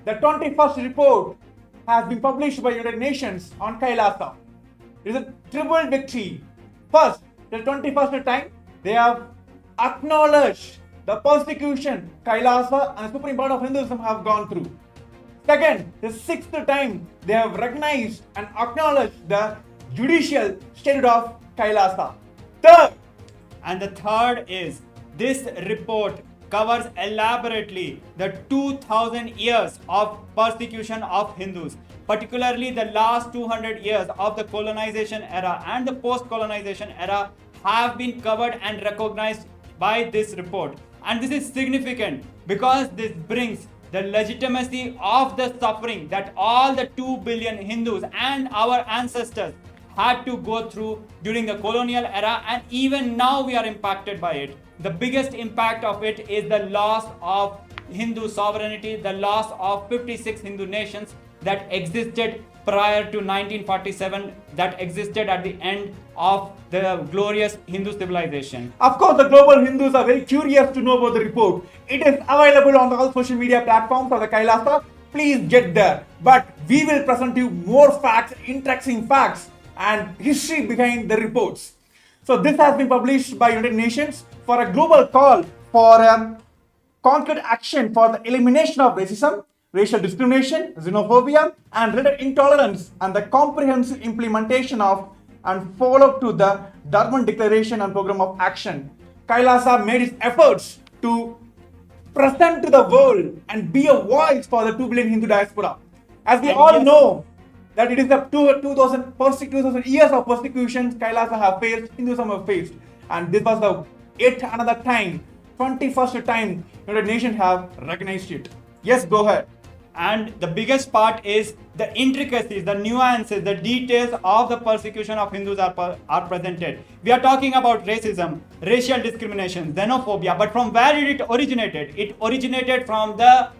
the 21st report has been published by United Nations on KAILASA. It is a triple victory. First, the 21st time, they have acknowledged the persecution KAILASA and the Supreme Pontiff of Hinduism have gone through. Second, the 6th time, they have recognized and acknowledged the judicial statehood of KAILASA. Third, and the third is, this report covers elaborately the 2000 years of persecution of Hindus, particularly the last 200 years of the colonization era and the post-colonization era have been covered and recognized by this report. And this is significant because this brings the legitimacy of the suffering that all the 2 billion Hindus and our ancestors had to go through during the colonial era, and even now we are impacted by it. The biggest impact of it is the loss of Hindu sovereignty, the loss of 56 Hindu nations that existed prior to 1947, that existed at the end of the glorious Hindu civilization. Of course, the global Hindus are very curious to know about the report. It is available on all social media platforms of the KAILASA. Please get there. But we will present you more facts, interesting facts, and history behind the reports. So this has been published by United Nations for a global call for concrete action for the elimination of racism, racial discrimination, xenophobia, and related intolerance, and the comprehensive implementation of and follow-up to the Durban Declaration and Program of Action. KAILASA made its efforts to present to the world and be a voice for the 2 billion Hindu diaspora. As we all know, that it is the 2000 years of persecution KAILASA have faced, Hinduism have faced. And this was the yet another time, 21st time, United Nations have recognized it. Yes, go ahead. And the biggest part is the intricacies, the nuances, the details of the persecution of Hindus are presented. We are talking about racism, racial discrimination, xenophobia, but from where did it originated? It originated from the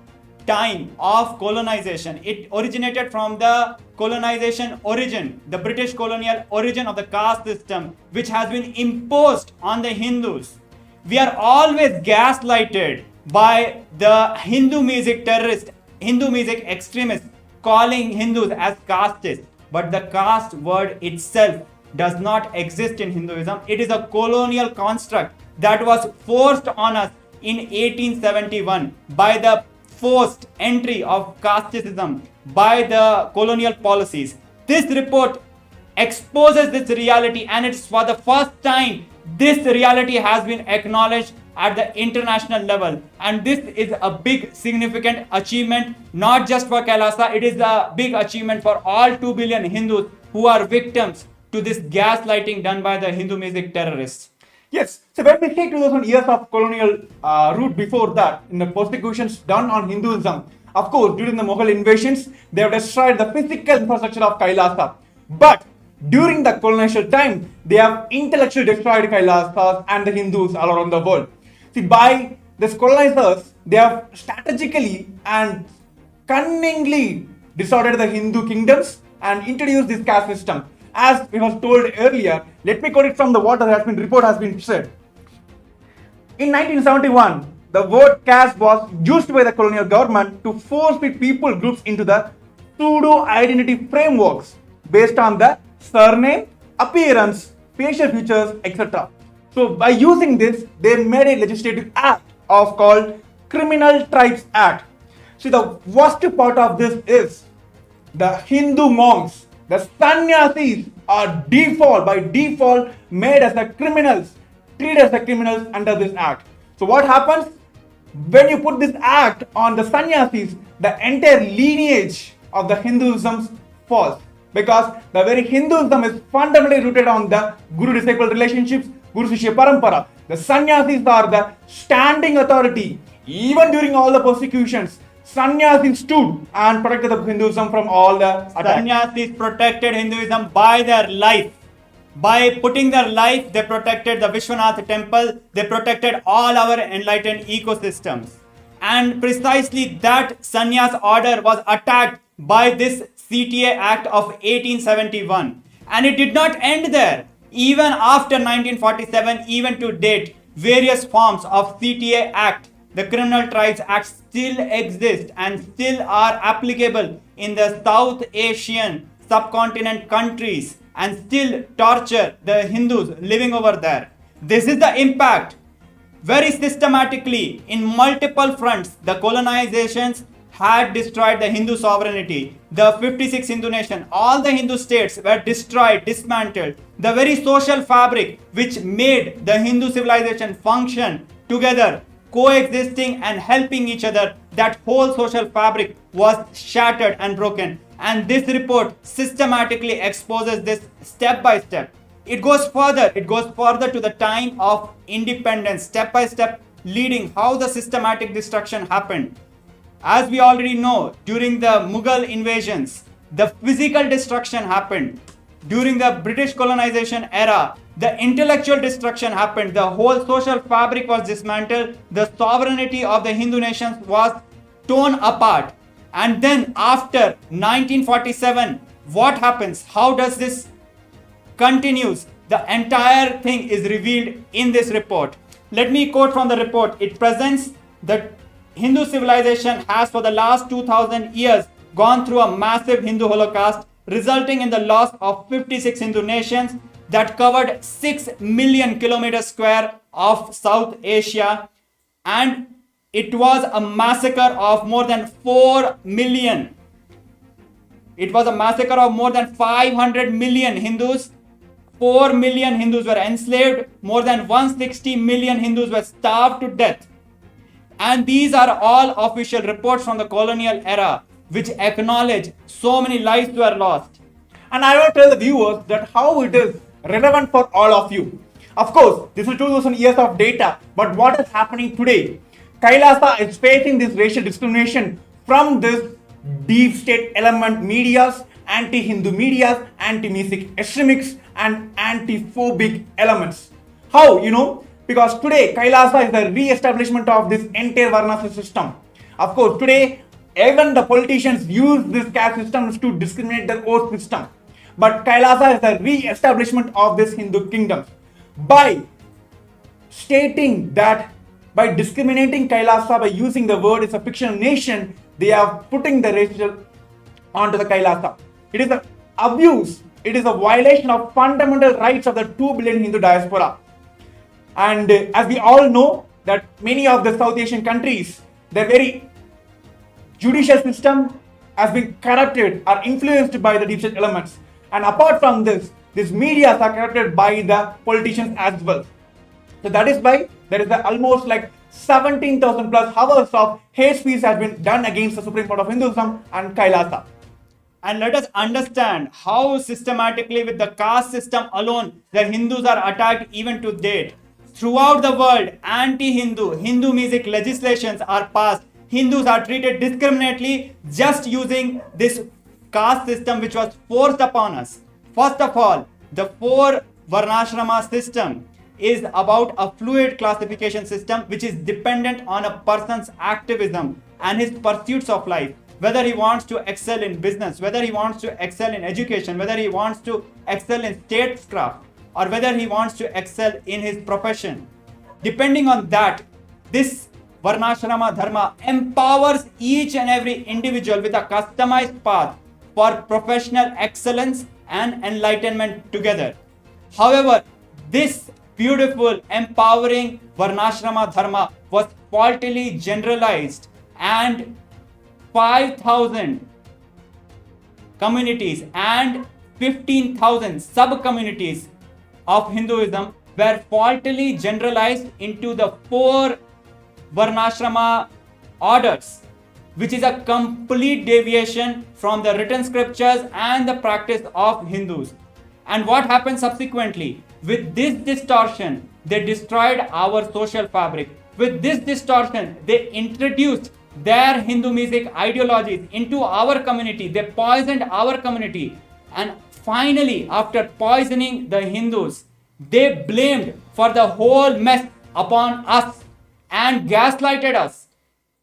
time of colonization. It originated from the colonization origin, the British colonial origin of the caste system, which has been imposed on the Hindus. We are always gaslighted by the Hindu music terrorists, Hindu music extremists, calling Hindus as castes. But the caste word itself does not exist in Hinduism. It is a colonial construct that was forced on us in 1871 by the forced entry of casteism by the colonial policies. This report exposes this reality, and it's for the first time this reality has been acknowledged at the international level. And this is a big significant achievement, not just for KAILASA, it is a big achievement for all 2 billion Hindus who are victims to this gaslighting done by the Hindu music terrorists. Yes, so when we take 2000 years of colonial route before that, in the persecutions done on Hinduism, of course, during the Mughal invasions, they have destroyed the physical infrastructure of KAILASA. But during the colonial time, they have intellectually destroyed KAILASA and the Hindus all around the world. See, by these colonizers, they have strategically and cunningly disordered the Hindu kingdoms and introduced this caste system. As we was told earlier, let me quote it from the what report has been said. In 1971, the word caste was used by the colonial government to force fit people groups into the pseudo-identity frameworks based on the surname, appearance, facial features, etc. So by using this, they made a legislative act of called Criminal Tribes Act. See, the worst part of this is the Hindu monks, the sannyasis are by default made as the criminals, treated as the criminals under this act. So what happens? When you put this act on the sannyasis, the entire lineage of the Hinduism falls. Because the very Hinduism is fundamentally rooted on the Guru-disciple relationships, Guru-Shishya Parampara. The sannyasis are the standing authority. Even during all the persecutions, sannyasis stood and protected the Hinduism from all the attacks. Sannyasis protected Hinduism by their life. By putting their life, they protected the Vishwanath temple. They protected all our enlightened ecosystems. And precisely that sannyas order was attacked by this CTA Act of 1871. And it did not end there. Even after 1947, even to date, various forms of CTA Act the Criminal Trials Act still exists and still are applicable in the South Asian subcontinent countries and still torture the Hindus living over there. This is the impact. Very systematically, in multiple fronts, the colonizations had destroyed the Hindu sovereignty. The 56 Hindu nation, all the Hindu states were destroyed, dismantled. The very social fabric which made the Hindu civilization function together, coexisting and helping each other, that whole social fabric was shattered and broken. And this report systematically exposes this step by step. It goes further to the time of independence, step by step, leading how the systematic destruction happened. As we already know, during the Mughal invasions, the physical destruction happened. During the British colonization era, the intellectual destruction happened. The whole social fabric was dismantled. The sovereignty of the Hindu nations was torn apart. And then after 1947, what happens? How does this continues? The entire thing is revealed in this report. Let me quote from the report. It presents that Hindu civilization has for the last 2000 years gone through a massive Hindu Holocaust, resulting in the loss of 56 Hindu nations that covered 6 million kilometers square of South Asia, and it was a massacre of more than 4 million. It was a massacre of more than 500 million Hindus. 4 million Hindus were enslaved. More than 160 million Hindus were starved to death. And these are all official reports from the colonial era which acknowledge so many lives were lost. And I want to tell the viewers that how it is relevant for all of you. Of course, this is 2000 years of data, but what is happening today? Kailasa is facing this racial discrimination from this deep state element medias, anti-Hindu medias, anti-music extremists, and anti-phobic elements. How? Because today Kailasa is the re-establishment of this entire Varnashram system. Of course, today even the politicians use this caste systems to discriminate their own system. But Kailasa is the re-establishment of this Hindu kingdom. By stating that, by discriminating Kailasa, by using the word it's a fictional nation, they are putting the racial onto the Kailasa. It is an abuse. It is a violation of fundamental rights of the 2 billion Hindu diaspora. And as we all know that many of the South Asian countries, their very judicial system has been corrupted or influenced by the deep state elements. And apart from this, these medias are corrupted by the politicians as well. So that is why there is almost like 17,000 plus hours of hate speech has been done against the Supreme Pontiff of Hinduism and Kailasa. And let us understand how systematically with the caste system alone the Hindus are attacked even to date. Throughout the world, anti-Hindu, Hindu music legislations are passed. Hindus are treated discriminately just using this caste system which was forced upon us. First of all, the 4 Varnashrama system is about a fluid classification system which is dependent on a person's activism and his pursuits of life. Whether he wants to excel in business, whether he wants to excel in education, whether he wants to excel in statecraft, or whether he wants to excel in his profession. Depending on that, this Varnashrama Dharma empowers each and every individual with a customized path for professional excellence and enlightenment together. However, this beautiful, empowering Varnashrama Dharma was faultily generalized, and 5,000 communities and 15,000 sub-communities of Hinduism were faultily generalized into the 4 Varnashrama orders, which is a complete deviation from the written scriptures and the practice of Hindus. And what happened subsequently? With this distortion, they destroyed our social fabric. With this distortion, they introduced their Hindu music ideologies into our community. They poisoned our community. And finally, after poisoning the Hindus, they blamed for the whole mess upon us and gaslighted us.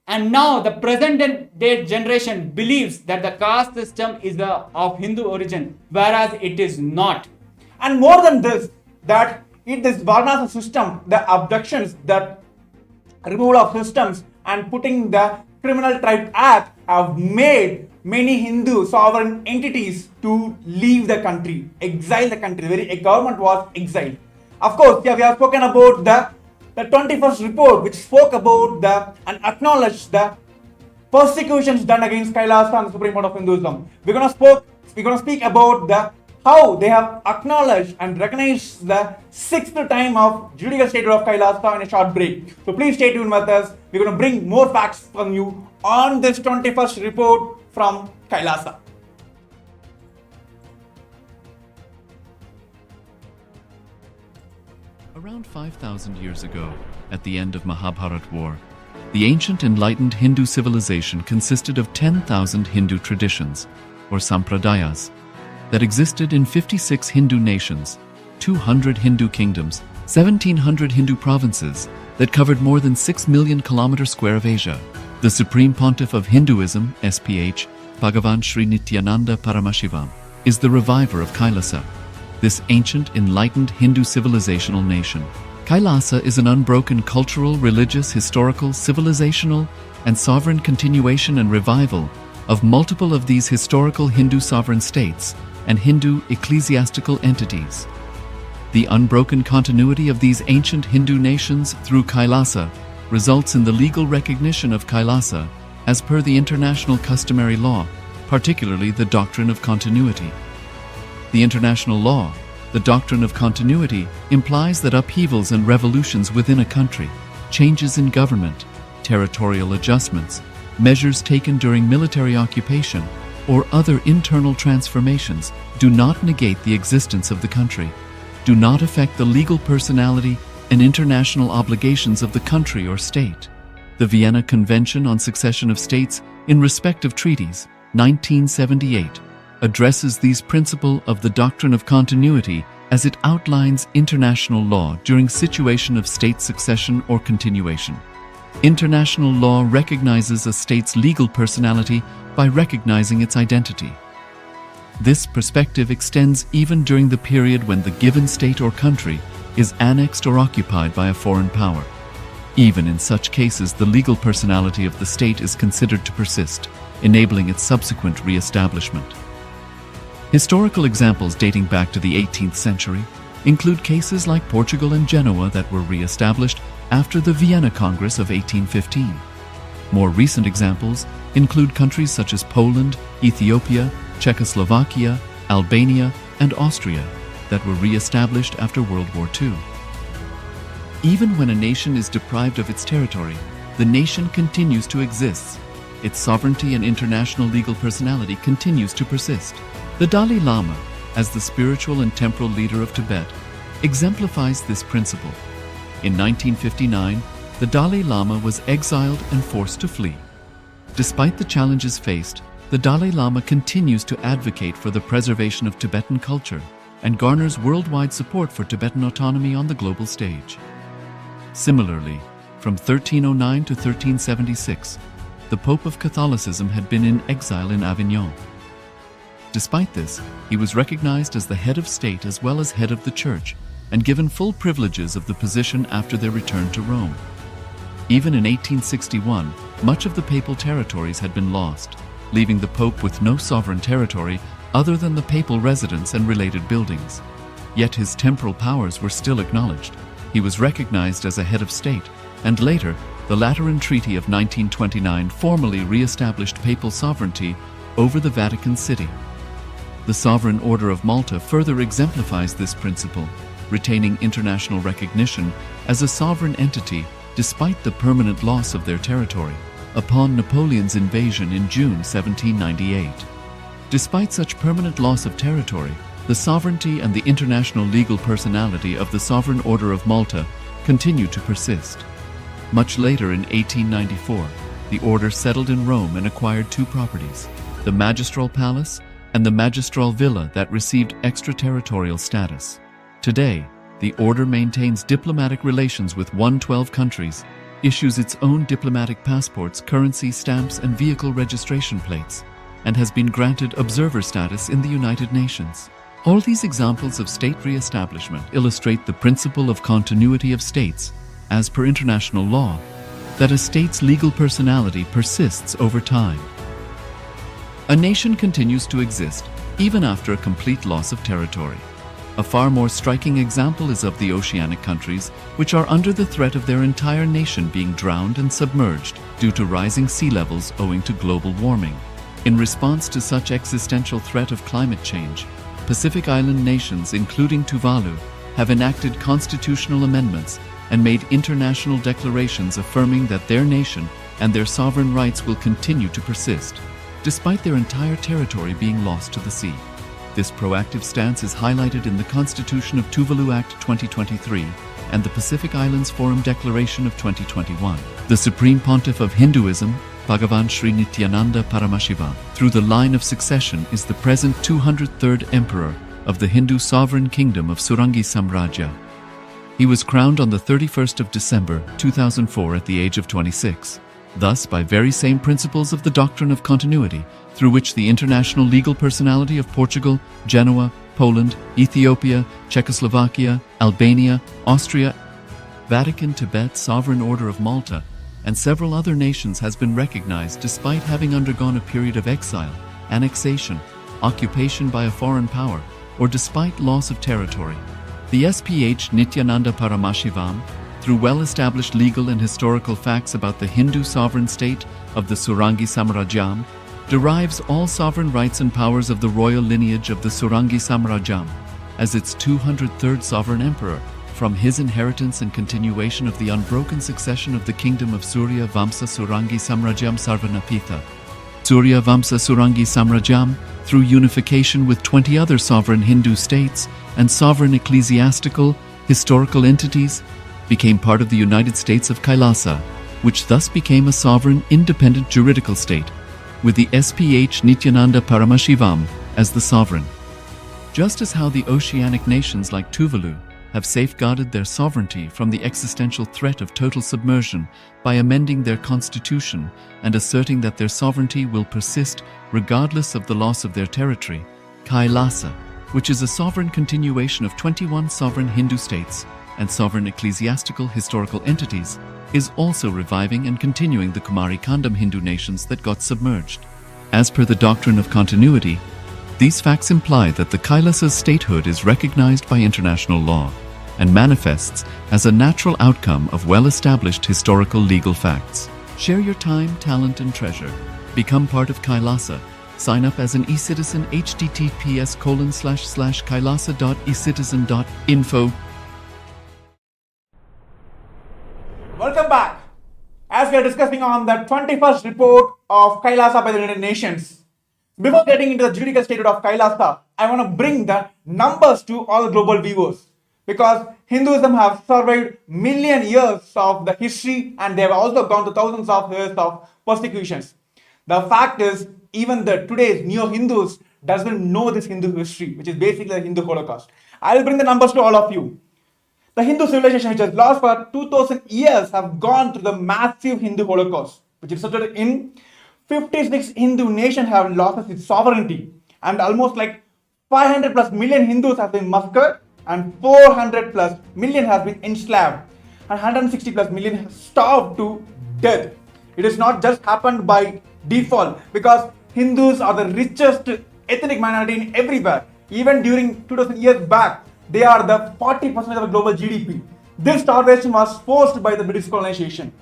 And now the present day generation believes that the caste system is of Hindu origin, whereas it is not. And more than this, that in this Varnashram system, the abductions that removal of systems and putting the Criminal Tribe Act have made many Hindu sovereign entities to leave the country, exile the country. The very government was exiled. Of course, yeah, we have spoken about the 21st report, which spoke about and acknowledged the persecutions done against KAILASA and the Supreme Pontiff of Hinduism. We're gonna speak about how they have acknowledged and recognized the 6th time of Juridical Statehood of KAILASA in a short break. So please stay tuned with us. We're going to bring more facts from you on this 21st report from KAILASA. Around 5,000 years ago, at the end of Mahabharat War, the ancient enlightened Hindu civilization consisted of 10,000 Hindu traditions, or sampradayas, that existed in 56 Hindu nations, 200 Hindu kingdoms, 1,700 Hindu provinces that covered more than 6 million kilometers square of Asia. The Supreme Pontiff of Hinduism, SPH, BHAGAVAN Nithyananda Paramashivam, is the reviver of KAILASA, this ancient enlightened Hindu civilizational nation. KAILASA is an unbroken cultural, religious, historical, civilizational, and sovereign continuation and revival of multiple of these historical Hindu sovereign states and Hindu ecclesiastical entities. The unbroken continuity of these ancient Hindu nations through KAILASA results in the legal recognition of KAILASA as per the international customary law, particularly the doctrine of continuity. The international law, the doctrine of continuity, implies that upheavals and revolutions within a country, changes in government, territorial adjustments, measures taken during military occupation, or other internal transformations do not negate the existence of the country, do not affect the legal personality and international obligations of the country or state. The Vienna Convention on Succession of States in respect of treaties, 1978, addresses these principles of the doctrine of continuity as it outlines international law during situation of state succession or continuation. International law recognizes a state's legal personality by recognizing its identity. This perspective extends even during the period when the given state or country is annexed or occupied by a foreign power. Even in such cases, the legal personality of the state is considered to persist, enabling its subsequent re-establishment. Historical examples dating back to the 18th century include cases like Portugal and Genoa that were re-established after the Vienna Congress of 1815. More recent examples include countries such as Poland, Ethiopia, Czechoslovakia, Albania, and Austria that were re-established after World War II. Even when a nation is deprived of its territory, the nation continues to exist. Its sovereignty and international legal personality continues to persist. The Dalai Lama, as the spiritual and temporal leader of Tibet, exemplifies this principle. In 1959, the Dalai Lama was exiled and forced to flee. Despite the challenges faced, the Dalai Lama continues to advocate for the preservation of Tibetan culture and garners worldwide support for Tibetan autonomy on the global stage. Similarly, from 1309 to 1376, the Pope of Catholicism had been in exile in Avignon. Despite this, he was recognized as the head of state as well as head of the church and given full privileges of the position after their return to Rome. Even in 1861, much of the papal territories had been lost, leaving the Pope with no sovereign territory other than the papal residence and related buildings. Yet his temporal powers were still acknowledged. He was recognized as a head of state, and later, the Lateran Treaty of 1929 formally re-established papal sovereignty over the Vatican City. The Sovereign Order of Malta further exemplifies this principle, retaining international recognition as a sovereign entity despite the permanent loss of their territory upon Napoleon's invasion in June 1798. Despite such permanent loss of territory, the sovereignty and the international legal personality of the Sovereign Order of Malta continue to persist. Much later in 1894, the order settled in Rome and acquired two properties, the Magistral Palace and the Magistral Villa that received extraterritorial status. Today, the order maintains diplomatic relations with 112 countries, issues its own diplomatic passports, currency, stamps, and vehicle registration plates, and has been granted observer status in the United Nations. All these examples of state re-establishment illustrate the principle of continuity of states, as per international law, that a state's legal personality persists over time. A nation continues to exist even after a complete loss of territory. A far more striking example is of the oceanic countries, which are under the threat of their entire nation being drowned and submerged due to rising sea levels owing to global warming. In response to such existential threat of climate change, Pacific Island nations, including Tuvalu, have enacted constitutional amendments and made international declarations affirming that their nation and their sovereign rights will continue to persist, despite their entire territory being lost to the sea. This proactive stance is highlighted in the Constitution of Tuvalu Act 2023 and the Pacific Islands Forum Declaration of 2021. The Supreme Pontiff of Hinduism, BHAGAVAN Nithyananda Paramashivang, through the line of succession is the present 203rd Emperor of the Hindu Sovereign Kingdom of Surangi Samrajya. He was crowned on the 31st of December 2004 at the age of 26. Thus, by very same principles of the doctrine of continuity, through which the international legal personality of Portugal, Genoa, Poland, Ethiopia, Czechoslovakia, Albania, Austria, Vatican, Tibet, Sovereign Order of Malta, and several other nations has been recognized despite having undergone a period of exile, annexation, occupation by a foreign power, or despite loss of territory. The SPH Nityananda Paramashivam, through well-established legal and historical facts about the Hindu sovereign state of the Surangi Samrajyam, derives all sovereign rights and powers of the royal lineage of the Surangi Samrajyam as its 203rd sovereign emperor from his inheritance and continuation of the unbroken succession of the kingdom of Surya Vamsa Surangi Samrajyam Sarvanapitha. Surya Vamsa Surangi Samrajyam, through unification with 20 other sovereign Hindu states and sovereign ecclesiastical, historical entities, became part of the United States of KAILASA, which thus became a sovereign, independent juridical state, with the SPH Nityananda Paramashivam as the sovereign. Just as how the oceanic nations like Tuvalu have safeguarded their sovereignty from the existential threat of total submersion by amending their constitution and asserting that their sovereignty will persist regardless of the loss of their territory, KAILASA, which is a sovereign continuation of 21 sovereign Hindu states and sovereign ecclesiastical historical entities, is also reviving and continuing the Kumari Kandam Hindu nations that got submerged. As per the doctrine of continuity, these facts imply that the Kailasa's statehood is recognized by international law and manifests as a natural outcome of well-established historical legal facts. Share your time, talent, and treasure. Become part of Kailasa. Sign up as an eCitizen https://kailasa.ecitizen.info. Welcome back. As we are discussing on the 21st report of Kailasa by the United Nations, before getting into the juridical statehood of Kailasa, I want to bring the numbers to all global viewers, because Hinduism have survived million years of the history and they have also gone through thousands of years of persecutions. The fact is, even the today's neo-Hindus doesn't know this Hindu history, which is basically the Hindu Holocaust. I will bring the numbers to all of you. The Hindu civilization, which has lost for 2000 years, have gone through the massive Hindu Holocaust, which resulted in 56 Hindu nations have lost its sovereignty, and almost like 500 plus million Hindus have been massacred, and 400 plus million has been enslaved, and 160 plus million have starved to death. It has not just happened by default, because Hindus are the richest ethnic minority in everywhere. Even during 2000 years back, they are the 40% of the global GDP. This starvation was forced by the British colonization.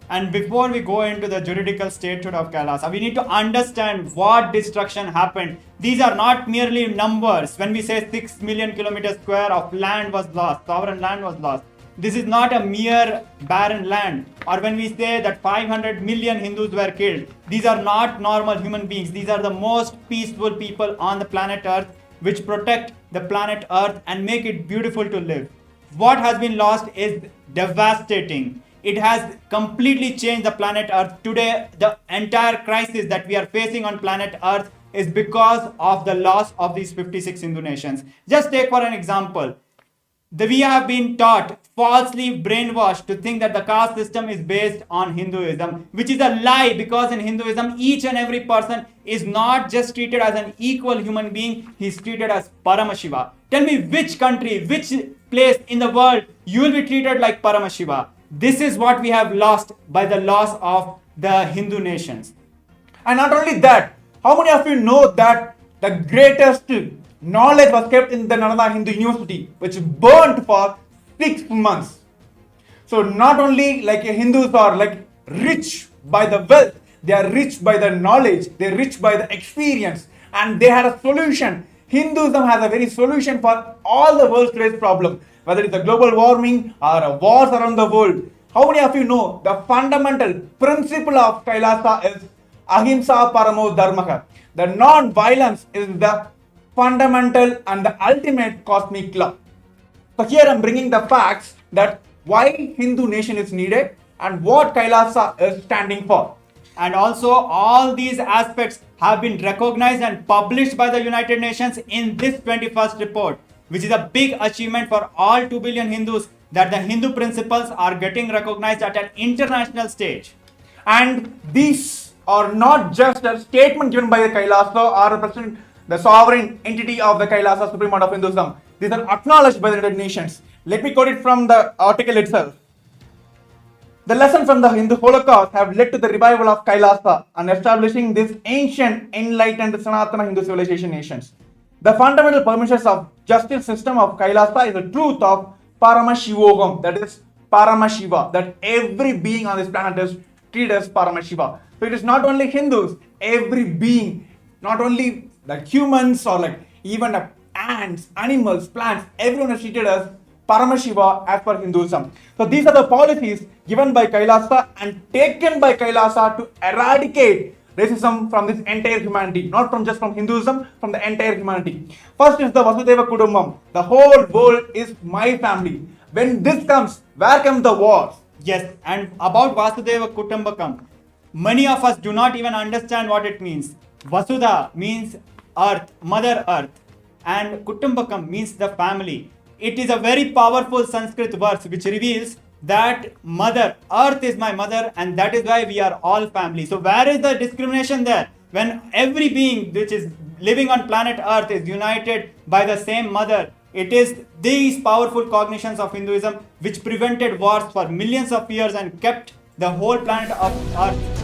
And before we go into the juridical statehood of Kailasa, we need to understand what destruction happened. These are not merely numbers. When we say 6 million kilometers square of land was lost, sovereign land was lost, this is not a mere barren land. Or when we say that 500 million Hindus were killed, these are not normal human beings. These are the most peaceful people on the planet Earth, which protect the planet Earth and make it beautiful to live. What has been lost is devastating. It has completely changed the planet Earth. Today, the entire crisis that we are facing on planet Earth is because of the loss of these 56 Hindu nations. Just take for an example. We have been taught, falsely brainwashed, to think that the caste system is based on Hinduism, which is a lie, because in Hinduism, each and every person is not just treated as an equal human being, he is treated as Paramashiva. Tell me which country, which place in the world you will be treated like Paramashiva. This is what we have lost by the loss of the Hindu nations. And not only that, how many of you know that the greatest knowledge was kept in the Nalanda Hindu University, which burnt for 6 months? So not only like Hindus are like rich by the wealth, they are rich by the knowledge, they are rich by the experience, and they had a solution. Hinduism has a very solution for all the world's today's problem, whether it's a global warming or wars around the world. How many of you know the fundamental principle of Kailasa is Ahimsa Paramo Dharmaka? The non-violence is the fundamental and the ultimate cosmic law. So here I'm bringing the facts that why Hindu nation is needed and what Kailasa is standing for. And also, all these aspects have been recognized and published by the United Nations in this 21st report, which is a big achievement for all 2 billion Hindus, that the Hindu principles are getting recognized at an international stage. And these are not just a statement given by the Kailasa or represent the sovereign entity of the Kailasa, Supreme Pontiff of Hinduism. These are acknowledged by the United Nations. Let me quote it from the article itself. The lessons from the Hindu Holocaust have led to the revival of Kailasa and establishing this ancient, enlightened Sanatana Hindu civilization nations. The fundamental permissions of justice system of Kailasa is the truth of Paramashivogam, that is Paramashiva, that every being on this planet is treated as Paramashiva. So it is not only Hindus, every being, not only like humans or like even ants, animals, plants, everyone is treated as Paramashiva as per Hinduism. So these are the policies given by Kailasa and taken by Kailasa to eradicate racism from this entire humanity, not from just from Hinduism, from the entire humanity. First is the Vasudeva Kudumbam. The whole world is my family. When this comes, where comes the wars? Yes, and about Vasudeva Kutumbakam, many of us do not even understand what it means. Vasudha means earth, mother earth, and Kutumbakam means the family. It is a very powerful Sanskrit verse which reveals that mother, earth is my mother, and that is why we are all family. So where is the discrimination there? When every being which is living on planet earth is united by the same mother, it is these powerful cognitions of Hinduism which prevented wars for millions of years and kept the whole planet of earth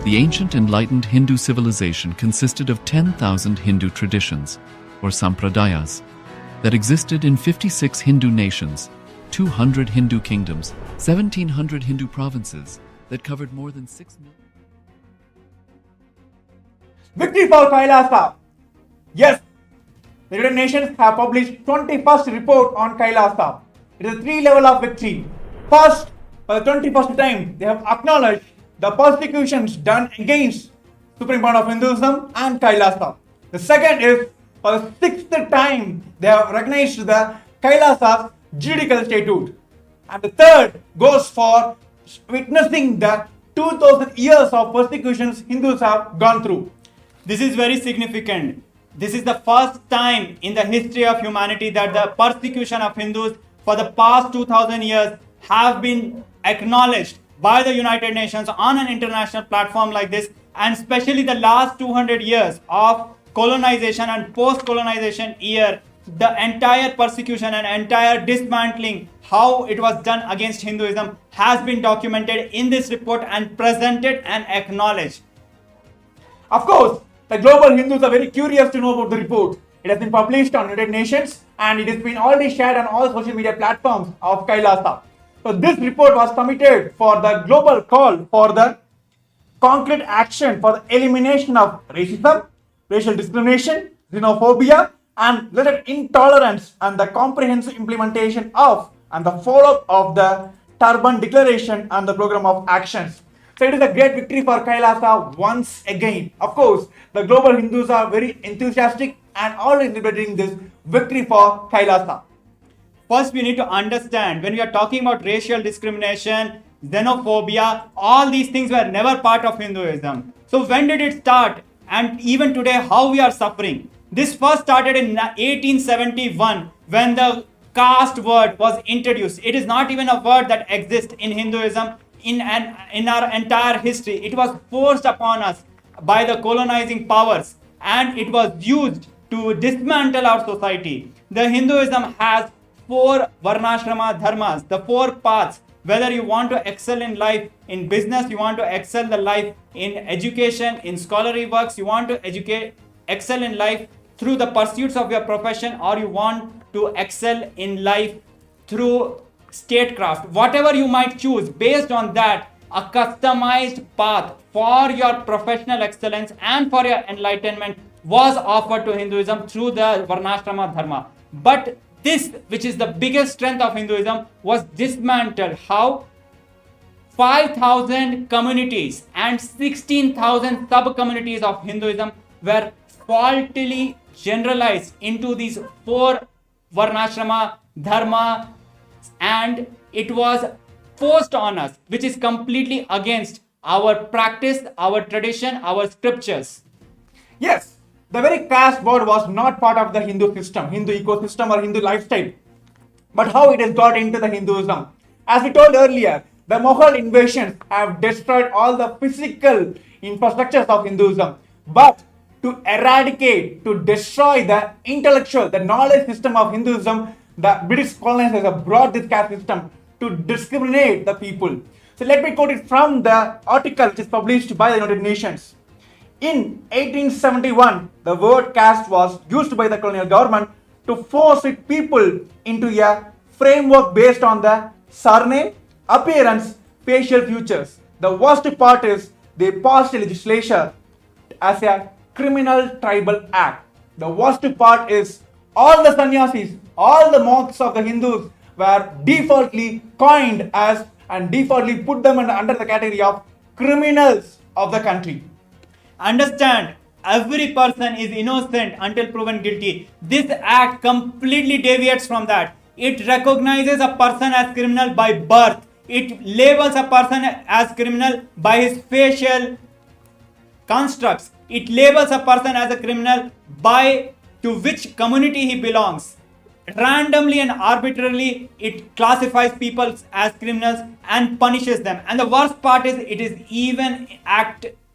The ancient enlightened Hindu civilization consisted of 10,000 Hindu traditions, or sampradayas, that existed in 56 Hindu nations, 200 Hindu kingdoms, 1,700 Hindu provinces that covered more than 6 million. Victory for Kailasa. Yes, the United Nations have published 21st report on Kailasa. It is a 3-level of victory. First, for the 21st time, they have acknowledged the persecutions done against Supreme Pontiff of Hinduism and Kailasa. The second is, for the 6th time, they have recognized the Kailasa's Juridical Statehood. And the third goes for witnessing the 2000 years of persecutions Hindus have gone through. This is very significant. This is the first time in the history of humanity that the persecution of Hindus for the past 2000 years have been acknowledged by the United Nations on an international platform like this, and especially the last 200 years of colonization and post-colonization year, the entire persecution and entire dismantling, how it was done against Hinduism, has been documented in this report and presented and acknowledged. Of course, the global Hindus are very curious to know about the report. It has been published on United Nations and it has been already shared on all social media platforms of Kailasa. So this report was submitted for the global call for the concrete action for the elimination of racism, racial discrimination, xenophobia, and related intolerance, and the comprehensive implementation of and the follow-up of the Turban Declaration and the program of actions. So it is a great victory for Kailasa once again. Of course, the global Hindus are very enthusiastic and always celebrating this victory for Kailasa. First, we need to understand when we are talking about racial discrimination, xenophobia, all these things were never part of Hinduism. So when did it start? And even today, how we are suffering? This first started in 1871 when the caste word was introduced. It is not even a word that exists in Hinduism in our entire history. It was forced upon us by the colonizing powers and it was used to dismantle our society. The Hinduism has 4 varnashrama dharmas, the 4 paths. Whether you want to excel in life, in business, you want to excel the life in education, in scholarly works, you want to excel in life through the pursuits of your profession, or you want to excel in life through statecraft. Whatever you might choose, based on that, a customized path for your professional excellence and for your enlightenment was offered to Hinduism through the Varnashrama Dharma. But this, which is the biggest strength of Hinduism, was dismantled. How? 5,000 communities and 16,000 sub-communities of Hinduism were faultily generalized into these 4 Varnashrama Dharma, and it was forced on us, which is completely against our practice, our tradition, our scriptures. Yes, the very caste word was not part of the Hindu system, Hindu ecosystem or Hindu lifestyle. But how it has got into the Hinduism? As we told earlier, the Mughal invasions have destroyed all the physical infrastructures of Hinduism. But to eradicate, to destroy the intellectual, the knowledge system of Hinduism, the British colonizers have brought this caste system to discriminate the people. So let me quote it from the article which is published by the United Nations. In 1871, the word caste was used by the colonial government to force its people into a framework based on the surname, appearance, facial features. The worst part is they passed a legislation as a criminal tribal act. The worst part is all the sannyasis, all the monks of the Hindus were defaultly coined as and defaultly put them under the category of criminals of the country. Understand, every person is innocent until proven guilty. This act completely deviates from that. It recognizes a person as criminal by birth. It labels a person as criminal by his facial constructs. It labels a person as a criminal by to which community he belongs. Randomly and arbitrarily, it classifies people as criminals and punishes them. And the worst part is, it is even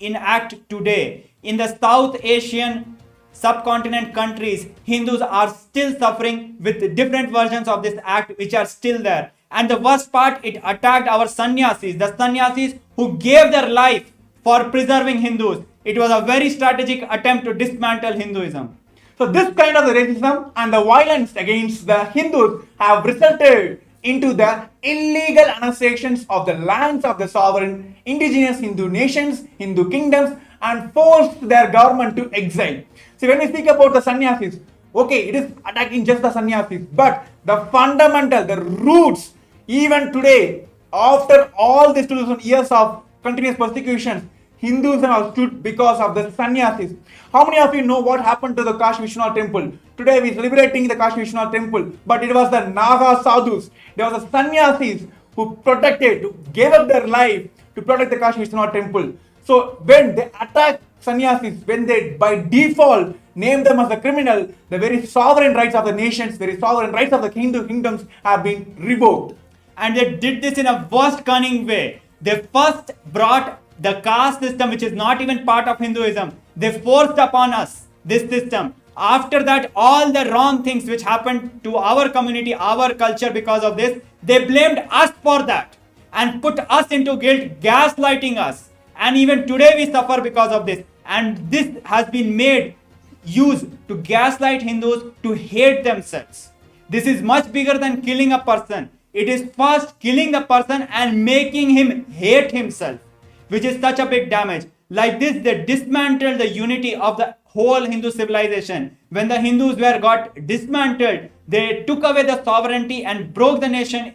in act today. In the South Asian subcontinent countries, Hindus are still suffering with different versions of this act which are still there. And the worst part, it attacked our sannyasis, the sannyasis who gave their life for preserving Hindus. It was a very strategic attempt to dismantle Hinduism. So this kind of racism and the violence against the Hindus have resulted into the illegal annexations of the lands of the sovereign indigenous Hindu nations, Hindu kingdoms, and forced their government to exile. See, when we speak about the sannyasis, okay, it is attacking just the sannyasis, but the fundamental, the roots, even today, after all these 2000 years of continuous persecutions, Hinduism has stood because of the sannyasis. How many of you know what happened to the Kashi Vishwanath temple? Today we are celebrating the Kashi Vishwanath temple, but it was the Naga sadhus, there was the sannyasis who protected, who gave up their life to protect the Kashi Vishwanath temple. So when they attack sannyasis, when they by default name them as a criminal, the very sovereign rights of the nations, very sovereign rights of the Hindu kingdoms have been revoked. And they did this in a worst cunning way. They first brought the caste system, which is not even part of Hinduism. They forced upon us this system. After that, all the wrong things which happened to our community, our culture because of this, they blamed us for that and put us into guilt, gaslighting us. And even today we suffer because of this. And this has been made used to gaslight Hindus to hate themselves. This is much bigger than killing a person. It is first killing the person and making him hate himself, which is such a big damage. Like this, they dismantled the unity of the whole Hindu civilization. When the Hindus got dismantled, they took away the sovereignty and broke the nation,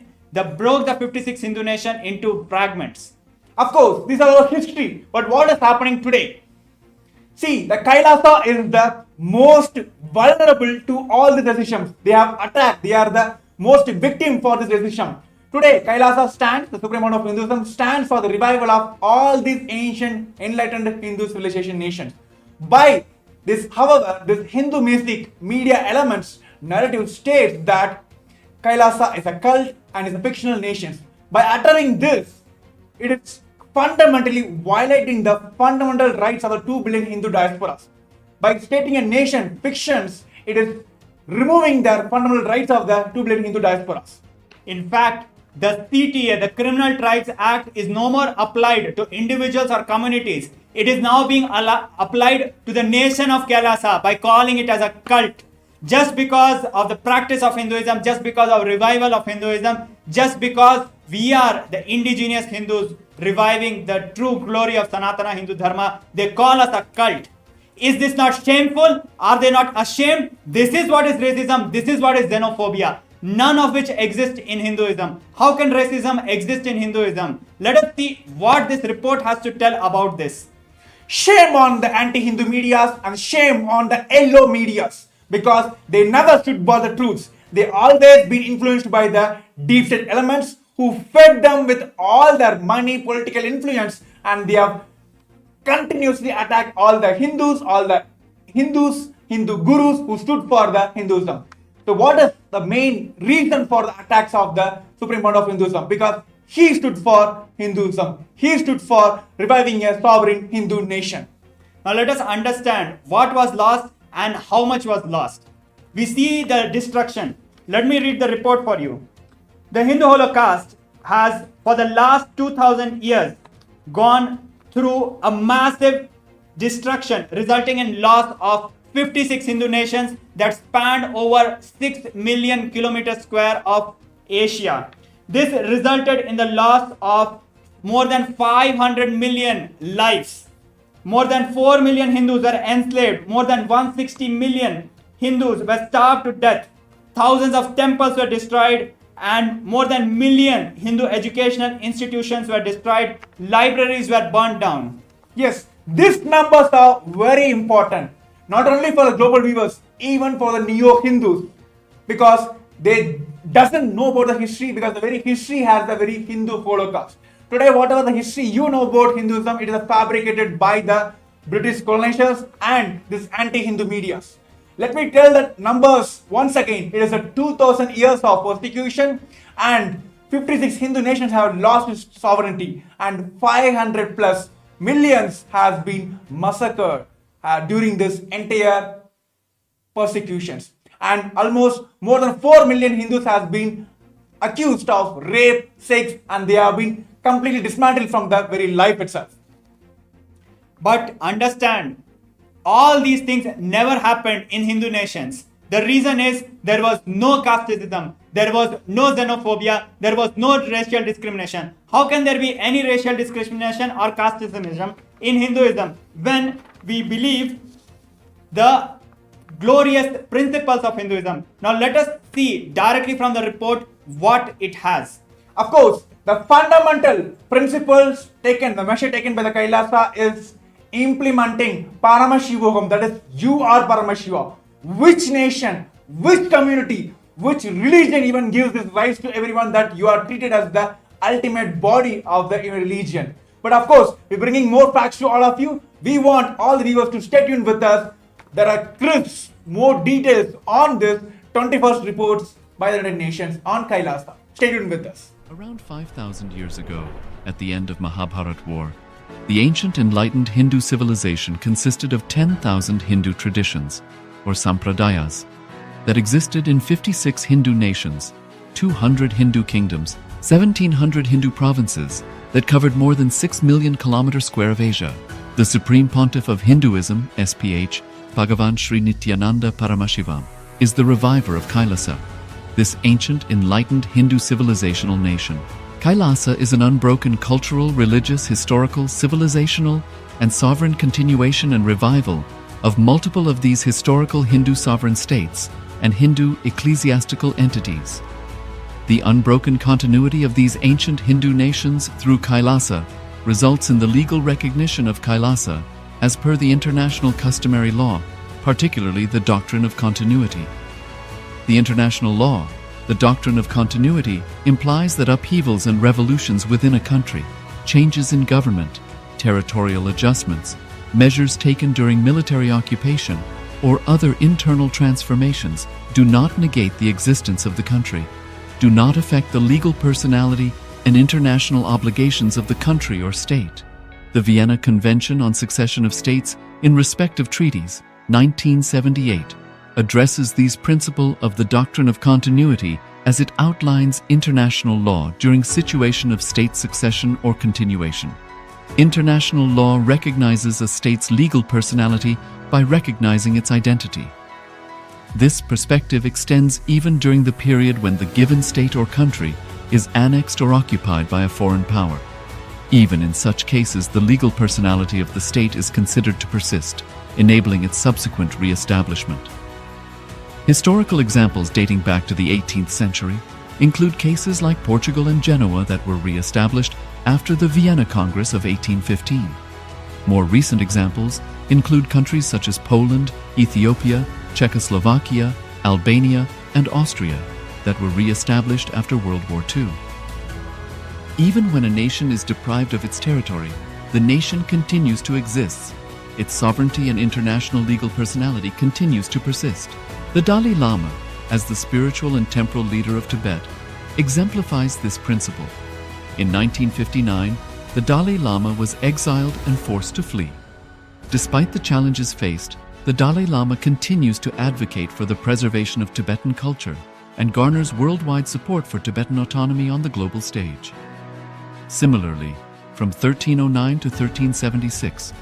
broke the 56 Hindu nation into fragments. Of course, these are our history, but what is happening today? See, the Kailasa is the most vulnerable to all these decisions. They have attacked, they are the most victim for this decision. Today, Kailasa stands, the Supreme Pontiff of Hinduism stands for the revival of all these ancient enlightened Hindu civilization nations. By this, however, this Hindu mystic media elements narrative states that Kailasa is a cult and is a fictional nation. By uttering this, it is fundamentally violating the fundamental rights of the 2 billion Hindu diasporas. By stating a nation fictions, it is removing their fundamental rights of the 2 billion Hindu diasporas. In fact, the CTA, the Criminal Trials Act, is no more applied to individuals or communities. It is now being applied to the nation of Kailasa by calling it as a cult. Just because of the practice of Hinduism, just because of revival of Hinduism, just because we are the indigenous Hindus reviving the true glory of Sanatana Hindu Dharma, they call us a cult. Is this not shameful? Are they not ashamed? This is what is racism. This is what is xenophobia. None of which exists in Hinduism. How can racism exist in Hinduism? Let us see what this report has to tell about this. Shame on the anti-Hindu medias and shame on the yellow medias, because they never stood for the truths. They always been influenced by the deep state elements who fed them with all their money, political influence, and they have continuously attacked all the Hindus, Hindu gurus who stood for the Hinduism. So what is the main reason for the attacks of the Supreme Pontiff of Hinduism? Because he stood for Hinduism. He stood for reviving a sovereign Hindu nation. Now let us understand what was lost and how much was lost. We see the destruction. Let me read the report for you. The Hindu Holocaust has, for the last 2000 years, gone through a massive destruction, resulting in loss of 56 Hindu nations that spanned over 6 million kilometers square of Asia. This resulted in the loss of more than 500 million lives. More than 4 million Hindus were enslaved. More than 160 million Hindus were starved to death. Thousands of temples were destroyed, and more than million Hindu educational institutions were destroyed. Libraries were burned down. Yes, these numbers are very important, not only for the global viewers, even for the neo-Hindus, because they doesn't know about the history, because the very history has the very Hindu Holocaust. Today, whatever the history you know about Hinduism, it is fabricated by the British colonizers and this anti-Hindu medias. Let me tell the numbers once again. It is a 2000 years of persecution, and 56 Hindu nations have lost its sovereignty, and 500 plus millions has been massacred during this entire persecutions. And almost more than 4 million Hindus has been accused of rape, sex, and they have been completely dismantled from the very life itself. But understand, all these things never happened in Hindu nations. The reason is there was no casteism, there was no xenophobia, there was no racial discrimination. How can there be any racial discrimination or casteism in Hinduism when we believe the glorious principles of Hinduism? Now let us see directly from the report what it has. Of course, the fundamental principles taken, the measure taken by the Kailasa is implementing Paramashivam, that is, you are Paramashiva. Which nation, which community, which religion even gives this rights to everyone that you are treated as the ultimate body of the religion? But of course, we're bringing more facts to all of you. We want all the viewers to stay tuned with us. There are crisp, more details on this 21st reports by the United Nations on Kailasa. Stay tuned with us. Around 5,000 years ago, at the end of Mahabharat War, the ancient enlightened Hindu civilization consisted of 10,000 Hindu traditions, or sampradayas, that existed in 56 Hindu nations, 200 Hindu kingdoms, 1,700 Hindu provinces that covered more than 6 million kilometers square of Asia. The Supreme Pontiff of Hinduism, SPH, BHAGAVAN Nithyananda Paramashivam, is the reviver of Kailasa, this ancient enlightened Hindu civilizational nation. Kailasa is an unbroken cultural, religious, historical, civilizational, and sovereign continuation and revival of multiple of these historical Hindu sovereign states and Hindu ecclesiastical entities. The unbroken continuity of these ancient Hindu nations through Kailasa results in the legal recognition of Kailasa as per the international customary law, particularly the doctrine of continuity. The international law, the doctrine of continuity, implies that upheavals and revolutions within a country, changes in government, territorial adjustments, measures taken during military occupation, or other internal transformations do not negate the existence of the country, do not affect the legal personality and international obligations of the country or state. The Vienna Convention on Succession of States in respect of treaties, 1978, addresses these principles of the doctrine of continuity as it outlines international law during situation of state succession or continuation. International law recognizes a state's legal personality by recognizing its identity. This perspective extends even during the period when the given state or country is annexed or occupied by a foreign power. Even in such cases, the legal personality of the state is considered to persist, enabling its subsequent re-establishment. Historical examples dating back to the 18th century include cases like Portugal and Genoa that were re-established after the Vienna Congress of 1815. More recent examples include countries such as Poland, Ethiopia, Czechoslovakia, Albania, and Austria that were re-established after World War II. Even when a nation is deprived of its territory, the nation continues to exist. Its sovereignty and international legal personality continues to persist. The Dalai Lama, as the spiritual and temporal leader of Tibet, exemplifies this principle. In 1959, the Dalai Lama was exiled and forced to flee. Despite the challenges faced, the Dalai Lama continues to advocate for the preservation of Tibetan culture and garners worldwide support for Tibetan autonomy on the global stage. Similarly, from 1309 to 1376,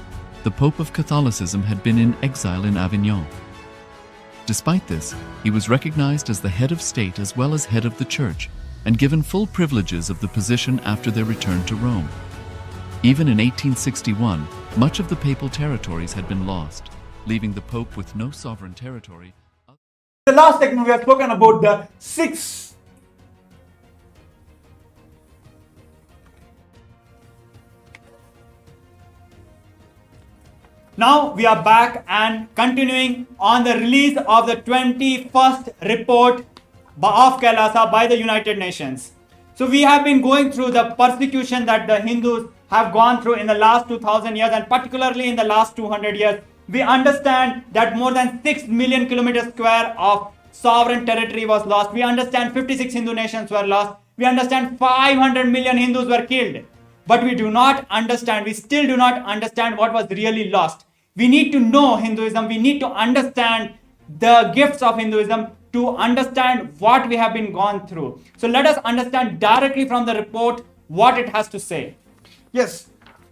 the Pope of Catholicism had been in exile in Avignon. Despite this, he was recognized as the head of state as well as head of the church and given full privileges of the position after their return to Rome. Even in 1861, much of the papal territories had been lost, leaving the Pope with no sovereign territory. The last segment we have spoken about the 6 Now we are back and continuing on the release of the 21st report of Kailasa by the United Nations. So we have been going through the persecution that the Hindus have gone through in the last 2000 years and particularly in the last 200 years. We understand that more than 6 million kilometers square of sovereign territory was lost. We understand 56 Hindu nations were lost. We understand 500 million Hindus were killed. But we do not understand, we still do not understand what was really lost. We need to know Hinduism. We need to understand the gifts of Hinduism to understand what we have been gone through. So let us understand directly from the report what it has to say. Yes,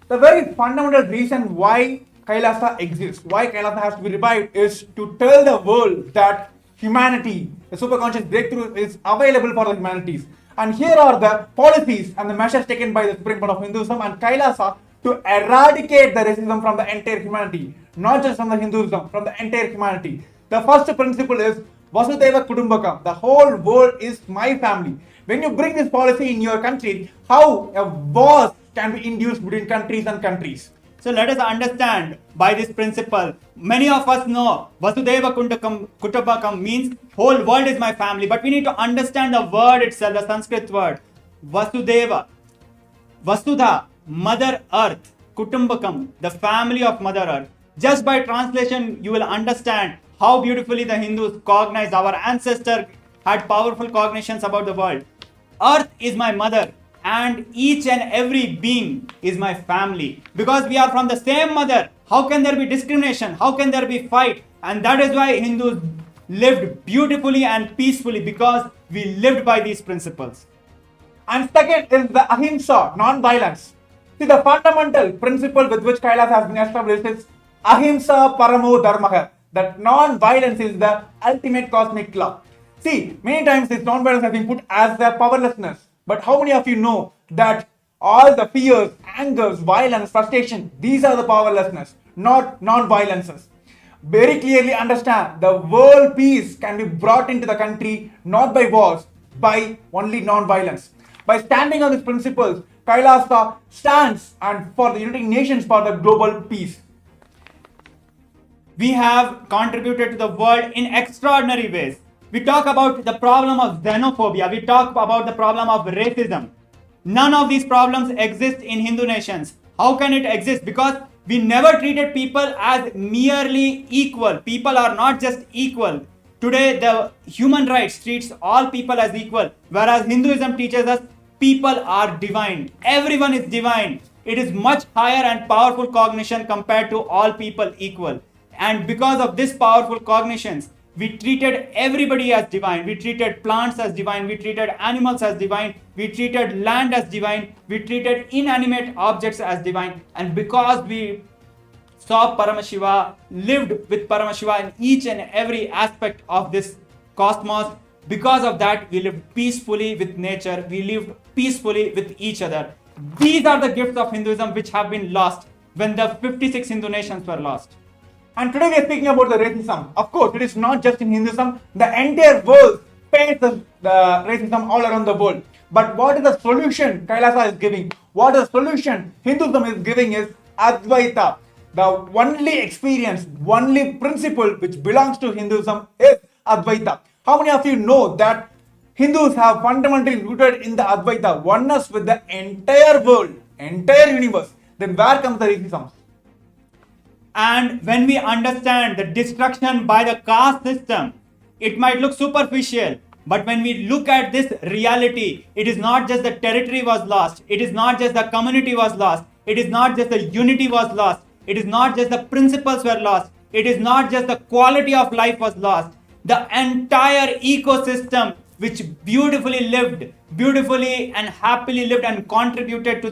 The very fundamental reason why Kailasa exists, why Kailasa has to be revived, is to tell the world that humanity, the superconscious breakthrough, is available for the humanities. And here are the policies and the measures taken by the Supreme Pontiff of Hinduism and Kailasa to eradicate the racism from the entire humanity, not just from the Hinduism, from the entire humanity. The first principle is Vasudhaiva Kutumbakam. The whole world is my family. When you bring this policy in your country, how a wars can be induced between countries and countries? So let us understand by this principle. Many of us know Vasudhaiva Kutumbakam means whole world is my family, but we need to understand the word itself, the Sanskrit word. Vasudhaiva, Vasudha, Mother Earth, Kutumbakam, the family of Mother Earth. Just by translation, you will understand how beautifully the Hindus cognize. Our ancestor had powerful cognitions about the world. Earth is my mother, and each and every being is my family. Because we are from the same mother, how can there be discrimination? How can there be fight? And that is why Hindus lived beautifully and peacefully, because we lived by these principles. And second is the ahimsa, non-violence. See, the fundamental principle with which Kailasa has been established is ahimsa paramo dharmaha, that non-violence is the ultimate cosmic law. See, many times this non-violence has been put as the powerlessness. But how many of you know that all the fears, angers, violence, frustration, these are the powerlessness, not non-violences. Very clearly understand the world peace can be brought into the country not by wars, by only non-violence. By standing on these principles, Kailasa stands and for the United Nations for the global peace. We have contributed to the world in extraordinary ways. We talk about the problem of xenophobia. We talk about the problem of racism. None of these problems exist in Hindu nations. How can it exist? Because we never treated people as merely equal. People are not just equal. Today, the human rights treats all people as equal, whereas Hinduism teaches us people are divine. Everyone is divine. It is much higher and powerful cognition compared to all people equal. And because of this powerful cognitions, we treated everybody as divine. We treated plants as divine. We treated animals as divine. We treated land as divine. We treated inanimate objects as divine. And because we saw Paramashiva, lived with Paramashiva in each and every aspect of this cosmos, because of that, we lived peacefully with nature. We lived peacefully with each other. These are the gifts of Hinduism which have been lost when the 56 Hindu nations were lost. And today we are speaking about the racism. Of course, it is not just in Hinduism. The entire world faces the racism all around the world. But what is the solution Kailasa is giving? What is the solution Hinduism is giving is Advaita. The only experience, only principle which belongs to Hinduism is Advaita. How many of you know that Hindus have fundamentally rooted in the Advaita, oneness with the entire world, entire universe? Then where comes the racism? And when we understand the destruction by the caste system, it might look superficial. But when we look at this reality, it is not just the territory was lost. It is not just the community was lost. It is not just the unity was lost. It is not just the principles were lost. It is not just the quality of life was lost. The entire ecosystem which beautifully lived, beautifully and happily lived and contributed to the